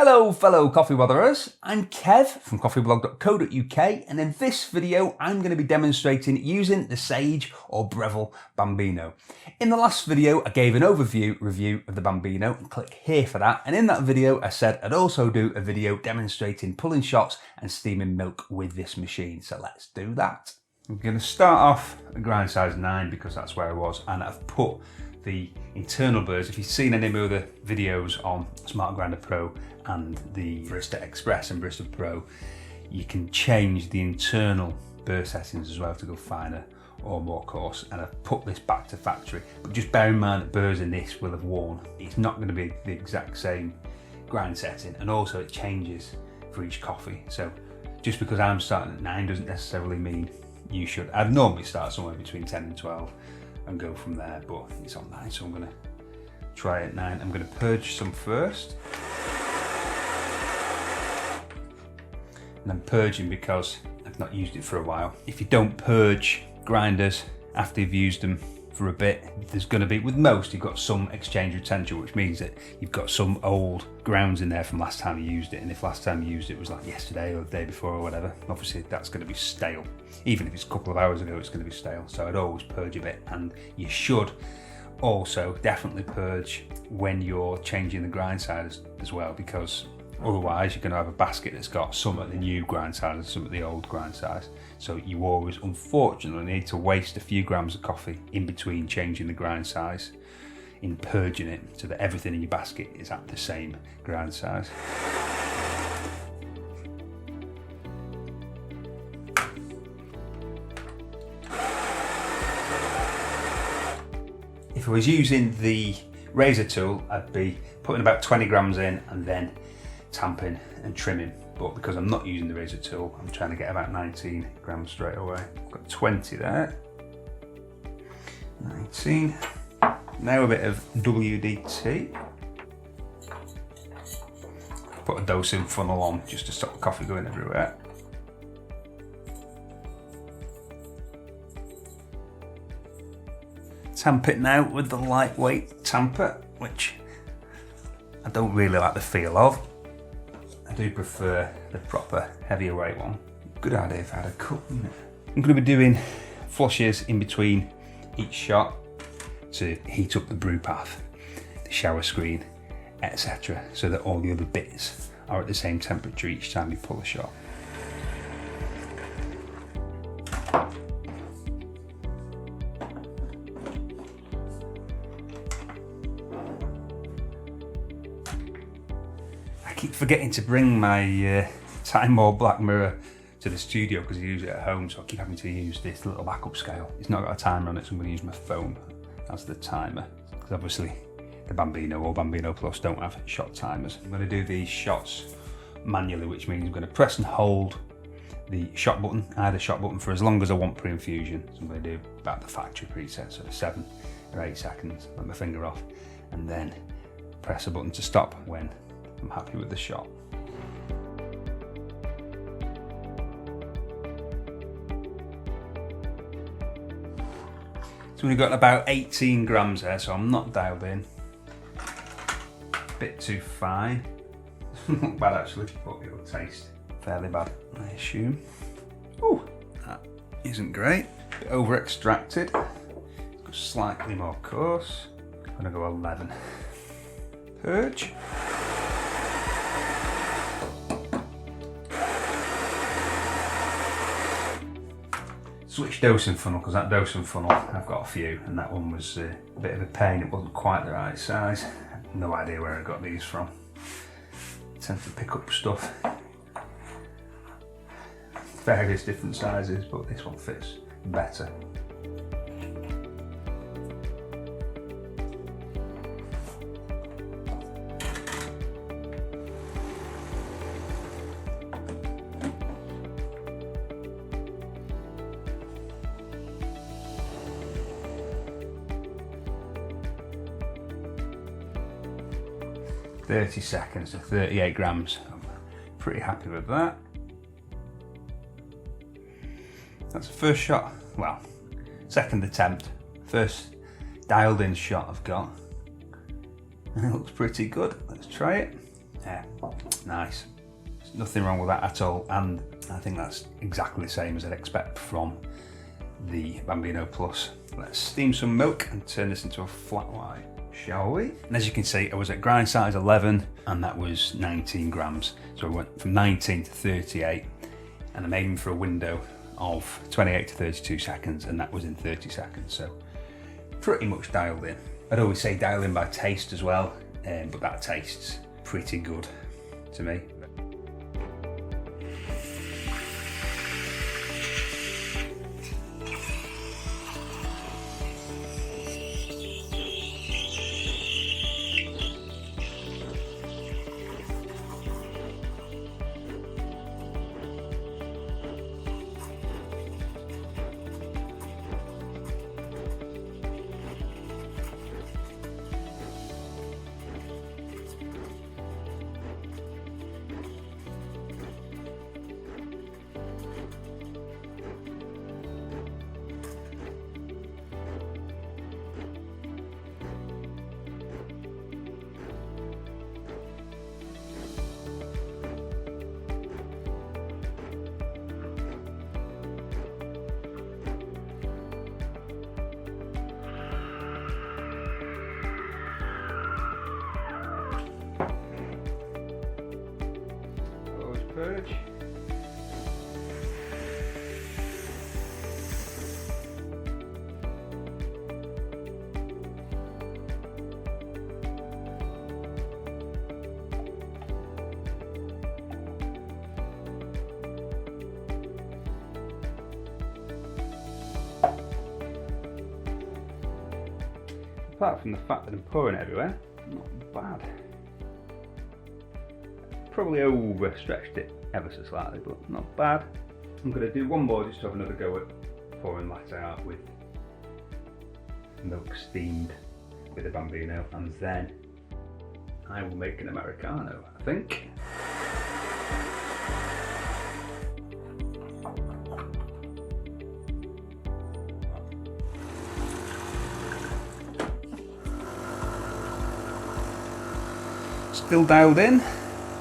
Hello fellow coffee botherers, I'm Kev from coffeeblog.co.uk, and in this video I'm going to be demonstrating using the Sage or Breville Bambino. In the last video I gave an overview review of the Bambino, and click here for that, and in that video I said I'd also do a video demonstrating pulling shots and steaming milk with this machine, so let's do that. I'm going to start off at grind size 9 because that's where I was, and I've put the internal burrs. If you've seen any of my other videos on Smart Grinder Pro and the Barista Express and Barista Pro, you can change the internal burr settings as well to go finer or more coarse, and I've put this back to factory. But just bear in mind that burrs in this will have worn. It's not going to be the exact same grind setting, and also it changes for each coffee. So just because I'm starting at 9 doesn't necessarily mean you should. I'd normally start somewhere between 10 and 12 and go from there, but it's on 9, so I'm going to try at 9. I'm going to purge some first. And I'm purging because I've not used it for a while. If you don't purge grinders after you've used them for a bit, there's going to be, with most, you've got some exchange retention, which means that you've got some old grounds in there from last time you used it, and if last time you used it was like yesterday or the day before or whatever, obviously that's going to be stale. Even if it's a couple of hours ago, it's going to be stale. So I'd always purge a bit, and you should also definitely purge when you're changing the grind size as well, because otherwise you're going to have a basket that's got some at the new grind size and some at the old grind size. So you always, unfortunately, need to waste a few grams of coffee in between changing the grind size in purging it, so that everything in your basket is at the same grind size. If I was using the razor tool, I'd be putting about 20 grams in and then tamping and trimming. But because I'm not using the razor tool, I'm trying to get about 19 grams straight away. I've got 20 there. 19. Now a bit of WD-T. Put a dosing funnel on just to stop the coffee going everywhere. Tamp it now with the lightweight tamper, which I don't really like the feel of. I do prefer the proper heavier weight one. Good idea if I had a cup, isn't it? I'm going to be doing flushes in between each shot to heat up the brew path, the shower screen, etc., so that all the other bits are at the same temperature each time you pull a shot. I keep forgetting to bring my Time black mirror to the studio because I use it at home, so I keep having to use this little backup scale. It's not got a timer on it, so I'm going to use my phone as the timer, because obviously the Bambino or Bambino Plus don't have shot timers. I'm going to do these shots manually, which means I'm going to press and hold the shot button, either shot button, for as long as I want pre-infusion. So I'm going to do about the factory preset, so 7 or 8 seconds, let my finger off, and then press a button to stop when I'm happy with the shot. So we've got about 18 grams there, so I'm not dialed in. A bit too fine. Not bad actually, but it'll taste fairly bad, I assume. Oh, that isn't great. A bit over extracted. Go slightly more coarse. I'm gonna go 11. Purge. Switch dosing funnel, because that dosing funnel, I've got a few, and that one was a bit of a pain. It wasn't quite the right size. I have no idea where I got these from. I tend to pick up stuff various different sizes, but this one fits better. .30 seconds to 38 grams. I'm pretty happy with that. That's the first shot, well, second attempt. First dialed in shot I've got. And it looks pretty good. Let's try it. Yeah, nice. There's nothing wrong with that at all, and I think that's exactly the same as I'd expect from the Bambino Plus. Let's steam some milk and turn this into a flat white, shall we? And as you can see, I was at grind size 11 and that was 19 grams. So I went from 19 to 38 and I'm aiming for a window of 28 to 32 seconds and that was in 30 seconds. So pretty much dialed in. I'd always say dial in by taste as well, but that tastes pretty good to me. Purge. Apart from the fact that I'm pouring everywhere, not bad. Probably overstretched it ever so slightly, but not bad. I'm going to do one more just to have another go at pouring latte art with milk steamed with a Bambino, and then I will make an Americano, I think. Still dialed in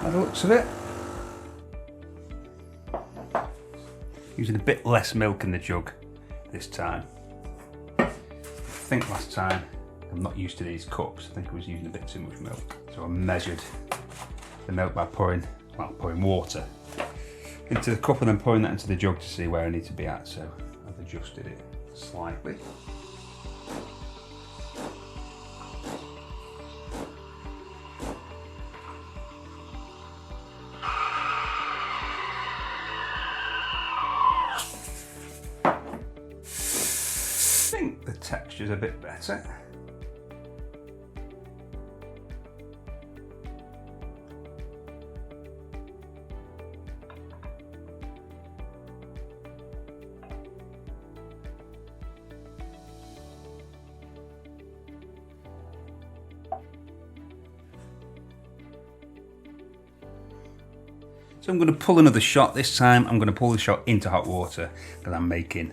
by the looks of it. Using a bit less milk in the jug this time. I think last time, I'm not used to these cups, I think I was using a bit too much milk. So I measured the milk by pouring water into the cup and then pouring that into the jug to see where I need to be at. So I've adjusted it slightly. I think the texture's a bit better. So I'm going to pull another shot. This time I'm going to pull the shot into hot water because I'm making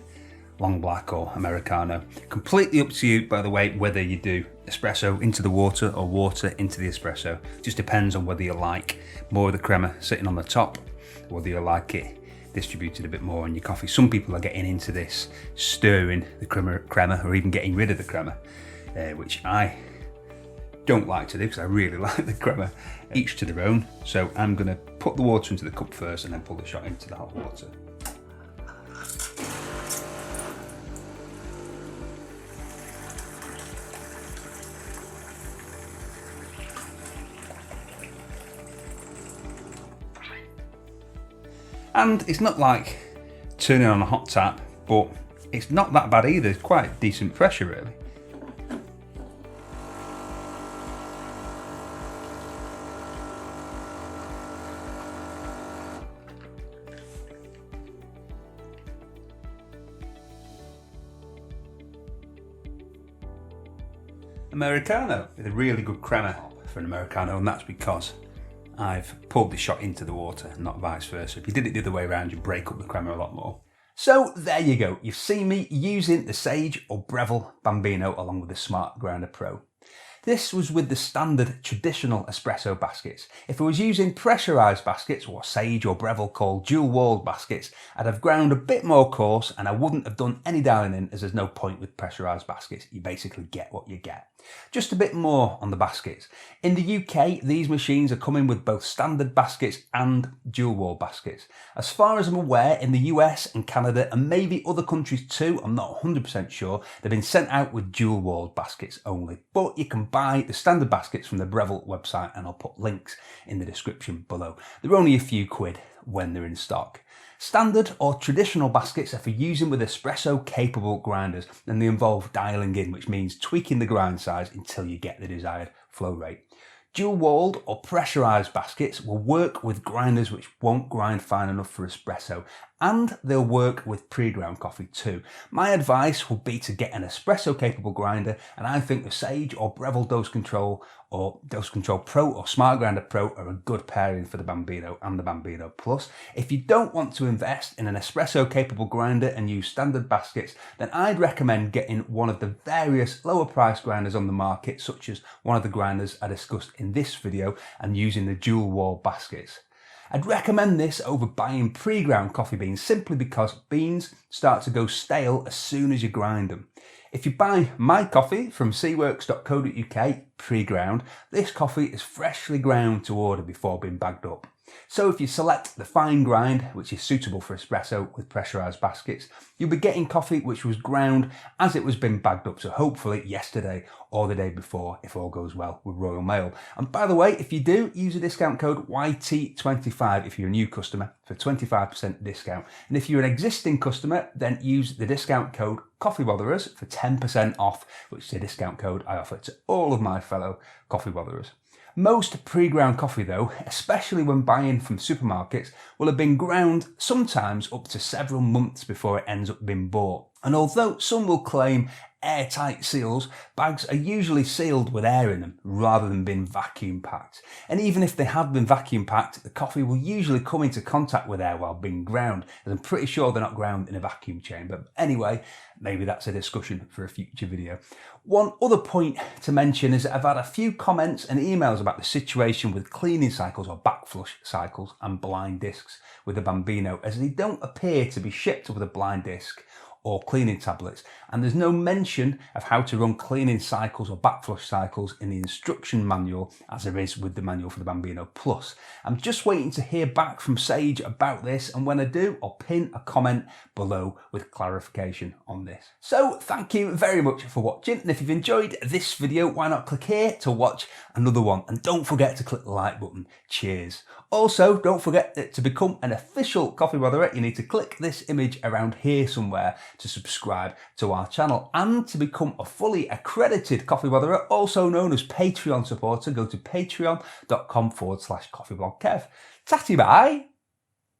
long black or Americano. Completely up to you, by the way, whether you do espresso into the water or water into the espresso. Just depends on whether you like more of the crema sitting on the top, or whether you like it distributed a bit more on your coffee. Some people are getting into this, stirring the crema or even getting rid of the crema, which I don't like to do because I really like the crema. Each to their own. So I'm going to put the water into the cup first and then pull the shot into the hot water. And it's not like turning on a hot tap, but it's not that bad either. It's quite decent pressure, really. Americano with a really good crema for an Americano, and that's because I've pulled the shot into the water, not vice versa. If you did it the other way around, you'd break up the crema a lot more. So there you go. You've seen me using the Sage or Breville Bambino along with the Smart Grinder Pro. This was with the standard traditional espresso baskets. If I was using pressurised baskets, what Sage or Breville call dual-walled baskets, I'd have ground a bit more coarse and I wouldn't have done any dialing in, as there's no point with pressurised baskets. You basically get what you get. Just a bit more on the baskets. In the UK, these machines are coming with both standard baskets and dual-wall baskets. As far as I'm aware, in the US and Canada and maybe other countries too, I'm not 100% sure, they've been sent out with dual-walled baskets only. But you can buy the standard baskets from the Breville website, and I'll put links in the description below. They're only a few quid when they're in stock. Standard or traditional baskets are for using with espresso capable grinders, and they involve dialing in, which means tweaking the grind size until you get the desired flow rate. Dual-walled or pressurised baskets will work with grinders which won't grind fine enough for espresso, and they'll work with pre-ground coffee too. My advice would be to get an espresso capable grinder, and I think the Sage or Breville Dose Control or Dose Control Pro or Smart Grinder Pro are a good pairing for the Bambino and the Bambino Plus. If you don't want to invest in an espresso capable grinder and use standard baskets, then I'd recommend getting one of the various lower price grinders on the market, such as one of the grinders I discussed in this video, and using the dual wall baskets. I'd recommend this over buying pre-ground coffee beans simply because beans start to go stale as soon as you grind them. If you buy my coffee from seaworks.co.uk pre-ground, this coffee is freshly ground to order before being bagged up. So if you select the fine grind, which is suitable for espresso with pressurised baskets, you'll be getting coffee which was ground as it was being bagged up, so hopefully yesterday or the day before, if all goes well with Royal Mail. And by the way, if you do, use the discount code YT25 if you're a new customer for 25% discount. And if you're an existing customer, then use the discount code CoffeeBotherers for 10% off, which is a discount code I offer to all of my fellow coffee botherers. Most pre-ground coffee though, especially when buying from supermarkets, will have been ground sometimes up to several months before it ends up being bought. And although some will claim airtight seals, bags are usually sealed with air in them rather than being vacuum packed. And even if they have been vacuum packed, the coffee will usually come into contact with air while being ground, as I'm pretty sure they're not ground in a vacuum chamber. But anyway, maybe that's a discussion for a future video. One other point to mention is that I've had a few comments and emails about the situation with cleaning cycles or backflush cycles and blind discs with the Bambino, as they don't appear to be shipped with a blind disc or cleaning tablets, and there's no mention of how to run cleaning cycles or backflush cycles in the instruction manual as there is with the manual for the Bambino Plus. I'm just waiting to hear back from Sage about this, and when I do, I'll pin a comment below with clarification on this. So thank you very much for watching, and if you've enjoyed this video, why not click here to watch another one, and don't forget to click the like button. Cheers. Also, don't forget that to become an official Coffee Botherer, you need to click this image around here somewhere to subscribe to our channel, and to become a fully accredited Coffee Botherer, also known as Patreon supporter, go to patreon.com/coffeeblogkev. Tatty bye.